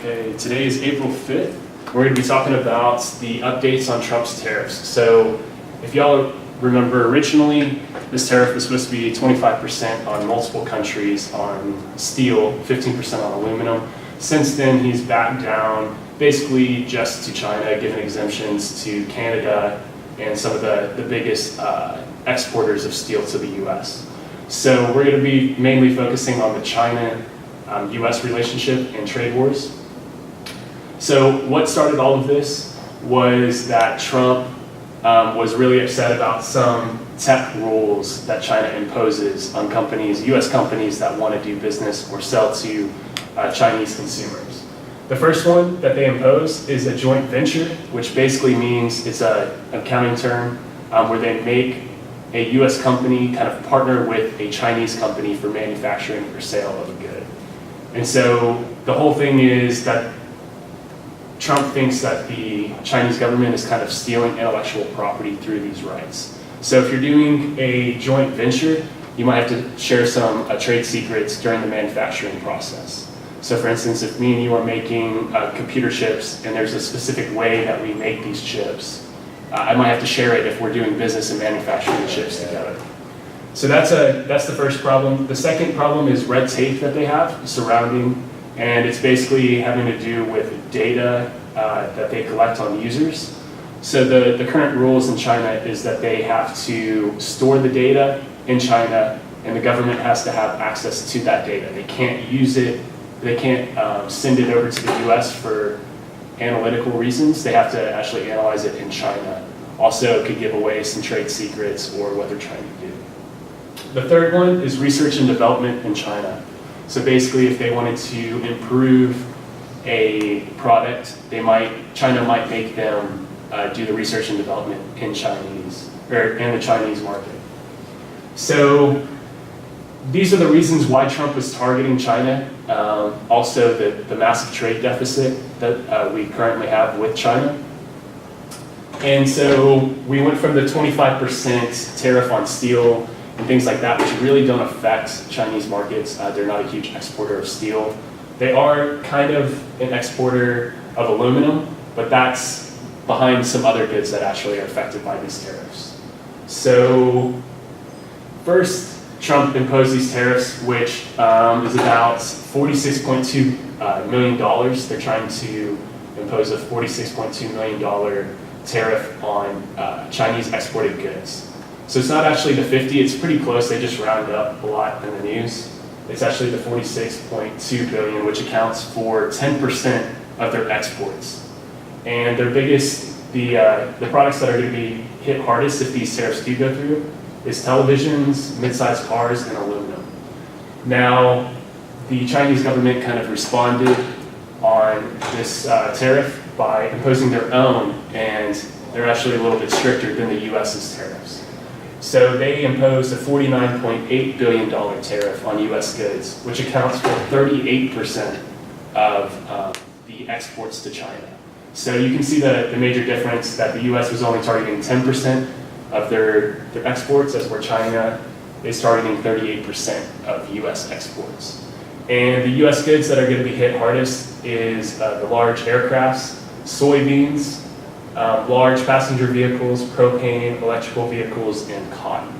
Okay, today is April 5th. We're going to be talking about the updates on Trump's tariffs. So if y'all remember, originally this tariff was supposed to be 25% on multiple countries on steel, 15% on aluminum. Since then, he's backed down basically just to China, given exemptions to Canada and some of the biggest exporters of steel to the US. So we're going to be mainly focusing on the China-US relationship and trade wars. So what started all of this was that Trump was really upset about some tech rules that China imposes on companies, US companies that want to do business or sell to Chinese consumers. The first one that they impose is a joint venture, which basically means it's an accounting term where they make a US company kind of partner with a Chinese company for manufacturing or sale of a good. And so the whole thing is that Trump thinks that the Chinese government is kind of stealing intellectual property through these rights. So if you're doing a joint venture, you might have to share some trade secrets during the manufacturing process. So for instance, if me and you are making computer chips and there's a specific way that we make these chips, I might have to share it if we're doing business and manufacturing the chips together. So that's the first problem. The second problem is red tape that they have surrounding, and it's basically having to do with data that they collect on users. So the current rules in China is that they have to store the data in China, and the government has to have access to that data. They can't use it, they can't send it over to the US for analytical reasons. They have to actually analyze it in China. Also, it could give away some trade secrets or what they're trying to do. The third one is research and development in China. So basically, if they wanted to improve a product, China might make them do the research and development in the Chinese market. So these are the reasons why Trump was targeting China. Also, the massive trade deficit that we currently have with China. And so we went from the 25% tariff on steel and things like that, which really don't affect Chinese markets. They're not a huge exporter of steel. They are kind of an exporter of aluminum, but that's behind some other goods that actually are affected by these tariffs. So first, Trump imposed these tariffs, which is about $46.2 million. They're trying to impose a $46.2 million tariff on Chinese exported goods. So it's not actually the 50, it's pretty close. They just round up a lot in the news. It's actually the 46.2 billion, which accounts for 10% of their exports. And their biggest, the products that are going to be hit hardest if these tariffs do go through is televisions, mid-sized cars, and aluminum. Now, the Chinese government kind of responded on this tariff by imposing their own, and they're actually a little bit stricter than the US's tariffs. So they imposed a $49.8 billion tariff on US goods, which accounts for 38% of the exports to China. So you can see the major difference that the US was only targeting 10% of their exports, as where China is targeting 38% of US exports. And the US goods that are going to be hit hardest is the large aircrafts, soybeans, large passenger vehicles, propane, electrical vehicles, and cotton.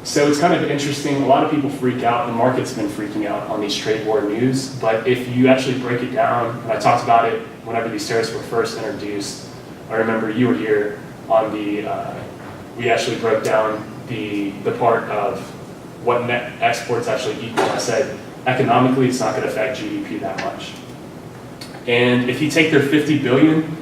So it's kind of interesting. A lot of people freak out. The market's been freaking out on these trade war news. But if you actually break it down, and I talked about it whenever these tariffs were first introduced, I remember you were here on the, we actually broke down the part of what net exports actually equal. I said, economically, it's not going to affect GDP that much. And if you take their 50 billion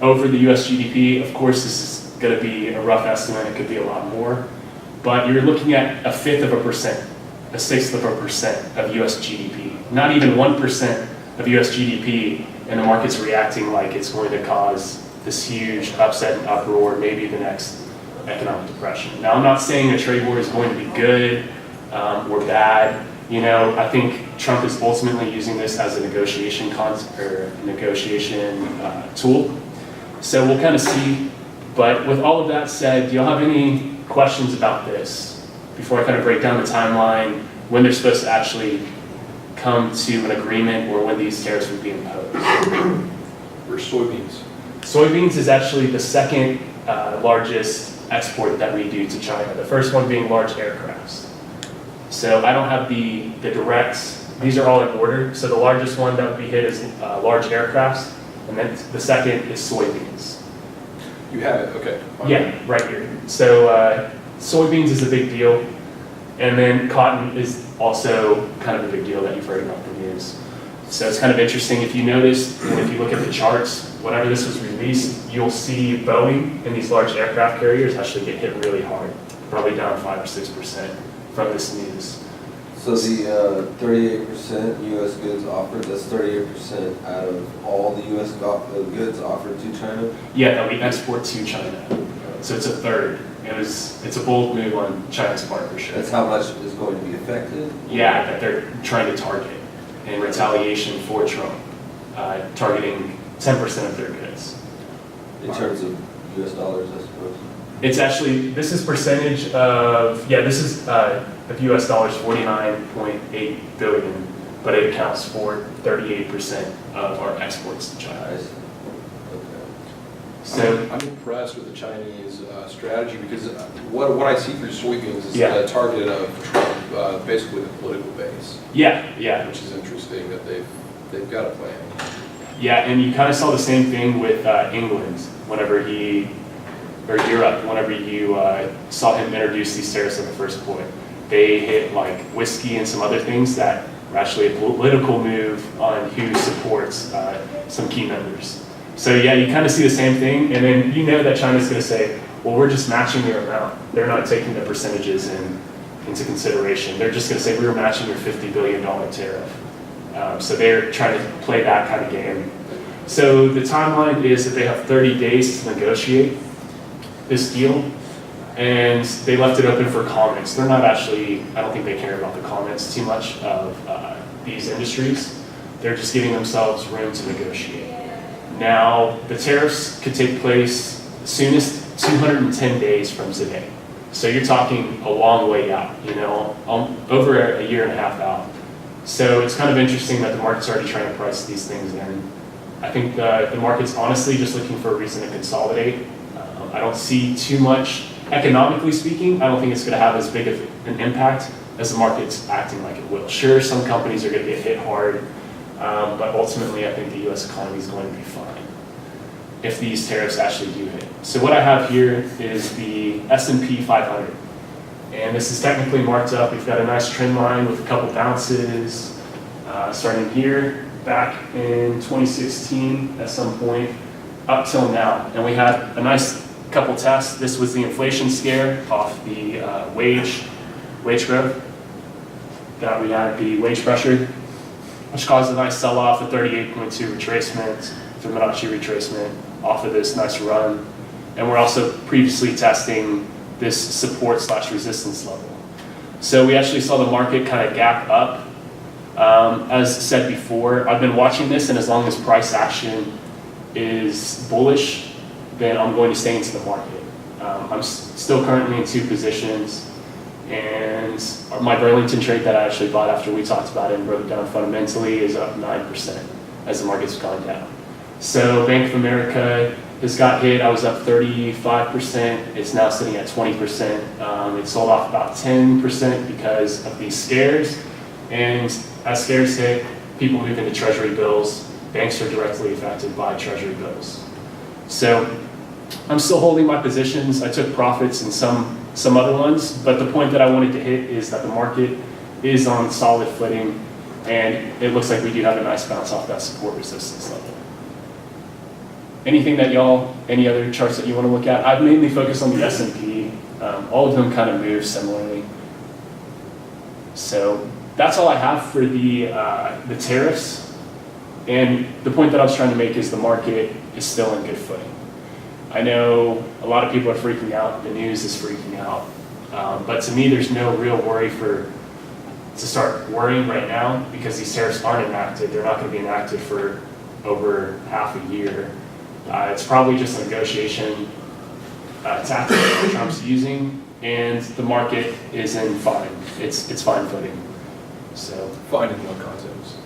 over the US GDP, of course, this is going to be a rough estimate. It could be a lot more. But you're looking at a 1/5 of a percent, a 1/6 of a percent of US GDP. Not even 1% of US GDP, and the market's reacting like it's going to cause this huge upset and uproar, maybe the next economic depression. Now, I'm not saying a trade war is going to be good or bad. You know, I think Trump is ultimately using this as a negotiation tool. So we'll kind of see. But with all of that said, do y'all have any questions about this before I kind of break down the timeline, when they're supposed to actually come to an agreement or when these tariffs would be imposed. Or soybeans. Soybeans is actually the second largest export that we do to China. The first one being large aircrafts. So I don't have the directs. These are all in order. So the largest one that would be hit is large aircrafts, and then the second is soybeans. You have it, okay. Fine. Yeah, right here. So soybeans is a big deal, and then cotton is also kind of a big deal that you've heard about the news. So it's kind of interesting. If you notice, and if you look at the charts, whenever this was released, you'll see Boeing and these large aircraft carriers actually get hit really hard, probably down 5 or 6% from this news. So the 38% U.S. goods offered, that's 38% out of all the U.S. goods offered to China? Yeah, that we export to China. So it's a third. It's a bold move on China's part for sure. That's how much is going to be affected? Yeah, that they're trying to target in retaliation for Trump, targeting 10% of their goods. In terms of U.S. dollars, I suppose? It's actually, this is percentage of, this is of US dollars, 49.8 billion, but it accounts for 38% of our exports to China. Okay. So I'm impressed with the Chinese strategy because what I see through soybeans is Yeah. a target of Trump, basically the political base. yeah, Which is interesting that they've got a plan. yeah, and you kind of saw the same thing with England whenever or Europe, whenever you saw him introduce these tariffs in the first point. They hit like whiskey and some other things that were actually a political move on who supports some key members. So yeah, you kind of see the same thing, and then you know that China's going to say, well, we're just matching your amount. They're not taking the percentages into consideration. They're just going to say, we're matching your $50 billion tariff. So they're trying to play that kind of game. So the timeline is that they have 30 days to negotiate this deal, and they left it open for comments. They're not actually, I don't think they care about the comments too much of these industries. They're just giving themselves room to negotiate. Now, the tariffs could take place soonest 210 days from today. So you're talking a long way out, over a year and a half out. So it's kind of interesting that the market's already trying to price these things in. I think the market's honestly just looking for a reason to consolidate. I don't see too much, economically speaking, I don't think it's going to have as big of an impact as the market's acting like it will. Sure, some companies are going to get hit hard, but ultimately I think the U.S. economy is going to be fine if these tariffs actually do hit. So what I have here is the S&P 500. And this is technically marked up. We've got a nice trend line with a couple bounces, starting here, back in 2016 at some point, up till now. And we had a nice couple tests. This was the inflation scare off the wage growth, that we had the wage pressure, which caused a nice sell-off, a 38.2 retracement, Fibonacci retracement off of this nice run. And we're also previously testing this support/resistance level. So we actually saw the market kind of gap up. As said before, I've been watching this, and as long as price action is bullish, then I'm going to stay into the market. I'm still currently in 2 positions, and my Burlington trade that I actually bought after we talked about it and broke it down fundamentally is up 9% as the market's gone down. So Bank of America has got hit. I was up 35%. It's now sitting at 20%. It sold off about 10% because of these scares. And as scares hit, people move into treasury bills. Banks are directly affected by treasury bills. So I'm still holding my positions. I took profits in some other ones, but the point that I wanted to hit is that the market is on solid footing, and it looks like we do have a nice bounce off that support resistance level. Anything that any other charts that you want to look at? I've mainly focused on the S&P. All of them kind of move similarly. So that's all I have for the tariffs. And the point that I was trying to make is the market is still in good footing. I know a lot of people are freaking out. The news is freaking out. But to me, there's no real worry to start worrying right now, because these tariffs aren't enacted. They're not going to be enacted for over half a year. It's probably just a negotiation tactic that Trump's using, and the market is in fine. It's fine footing. So Finding what concepts?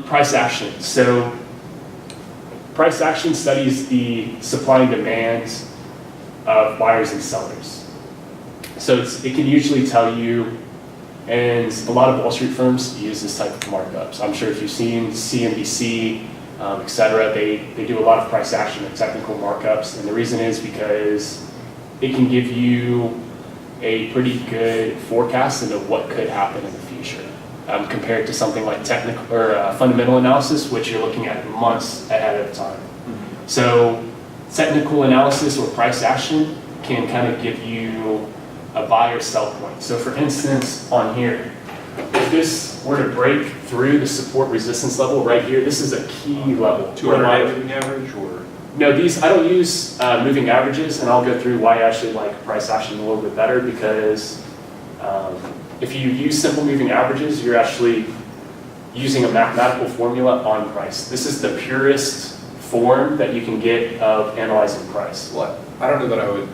price action. So price action studies the supply and demand of buyers and sellers. So it can usually tell you, and a lot of Wall Street firms use this type of markups. I'm sure if you've seen CNBC, et cetera, they do a lot of price action and technical markups. And the reason is because it can give you a pretty good forecast into what could happen in the future, compared to something like technical or fundamental analysis, which you're looking at months ahead of time. So technical analysis or price action can kind of give you a buy or sell point. So for instance, on here, if this were to break through the support resistance level right here, this is a key level. 200-day moving average, or? No, these, I don't use moving averages, and I'll go through why I actually like price action a little bit better, because if you use simple moving averages, you're actually using a mathematical formula on price. This is the purest form that you can get of analyzing price. Well, I don't know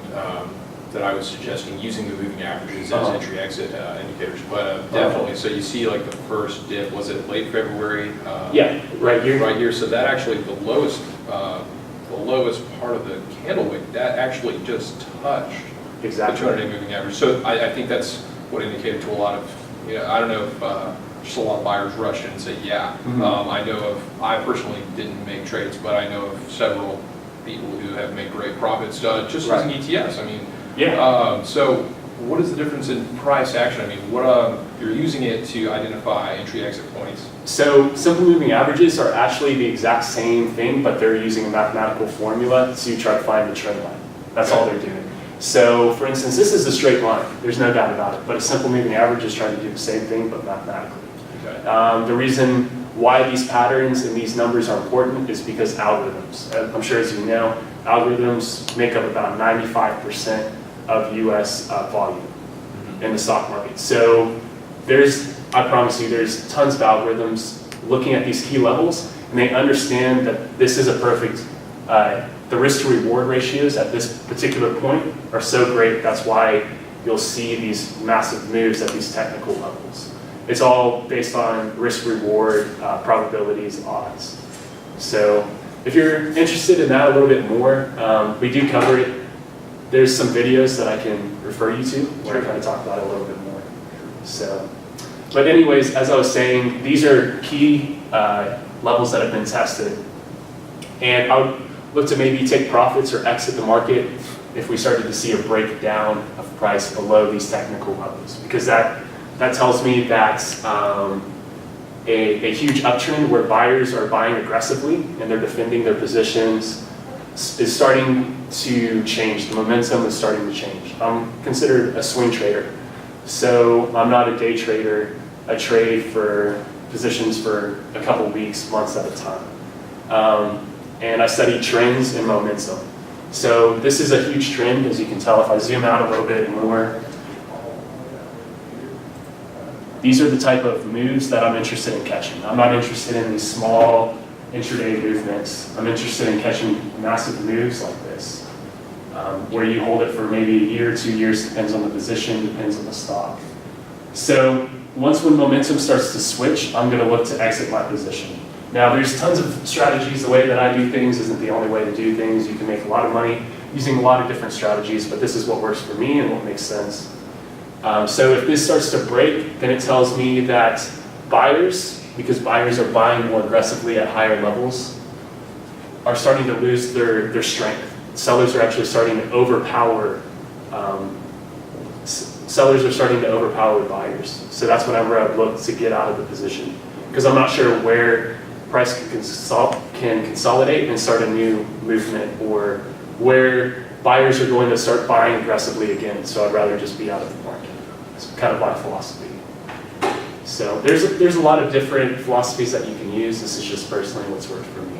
that I was suggesting using the moving averages as entry-exit indicators, but definitely. So you see, like the first dip, was it late February? Yeah, right here. Right here. So that actually the lowest part of the candle wick, that actually just touched Exactly. the 200-day moving average. So I think that's what indicated to a lot of, I don't know if just a lot of buyers rushed in and said, yeah. I personally didn't make trades, but I know of several people who have made great profits just using ETFs. I mean, so what is the difference in price action? I mean, what you're using it to identify entry-exit points. So simple moving averages are actually the exact same thing, but they're using a mathematical formula to try to find the trend line. That's all they're doing. So for instance, this is a straight line. There's no doubt about it. But a simple moving average is trying to do the same thing, but mathematically. Okay. The reason why these patterns and these numbers are important is because algorithms. I'm sure as you know, algorithms make up about 95% of US volume in the stock market. So I promise you, there's tons of algorithms looking at these key levels, and they understand that this is a perfect, the risk to reward ratios at this particular point are so great. That's why you'll see these massive moves at these technical levels. It's all based on risk reward, probabilities, odds. So if you're interested in that a little bit more, we do cover it. There's some videos that I can refer you to where I kind of talk about it a little bit more. So, but anyways, as I was saying, these are key levels that have been tested. And I would look to maybe take profits or exit the market if we started to see a breakdown of price below these technical levels, because that tells me that a huge uptrend where buyers are buying aggressively and they're defending their positions is starting to change. The momentum is starting to change. I'm considered a swing trader. So I'm not a day trader. I trade for positions for a couple weeks, months at a time. And I study trends and momentum. So this is a huge trend, as you can tell if I zoom out a little bit more. These are the type of moves that I'm interested in catching. I'm not interested in these small intraday movements. I'm interested in catching massive moves like this, where you hold it for maybe a year or 2 years, depends on the position, depends on the stock. So once when momentum starts to switch, I'm going to look to exit my position. Now there's tons of strategies. The way that I do things isn't the only way to do things. You can make a lot of money using a lot of different strategies, but this is what works for me and what makes sense. So if this starts to break, then it tells me that buyers, because buyers are buying more aggressively at higher levels, are starting to lose their strength. Sellers are actually starting to overpower. Sellers are starting to overpower buyers. So that's whenever I look to get out of the position, because I'm not sure where price can consolidate and start a new movement, or where buyers are going to start buying aggressively again. So I'd rather just be out of the market. It's kind of my philosophy. So there's a lot of different philosophies that you can use. This is just personally what's worked for me.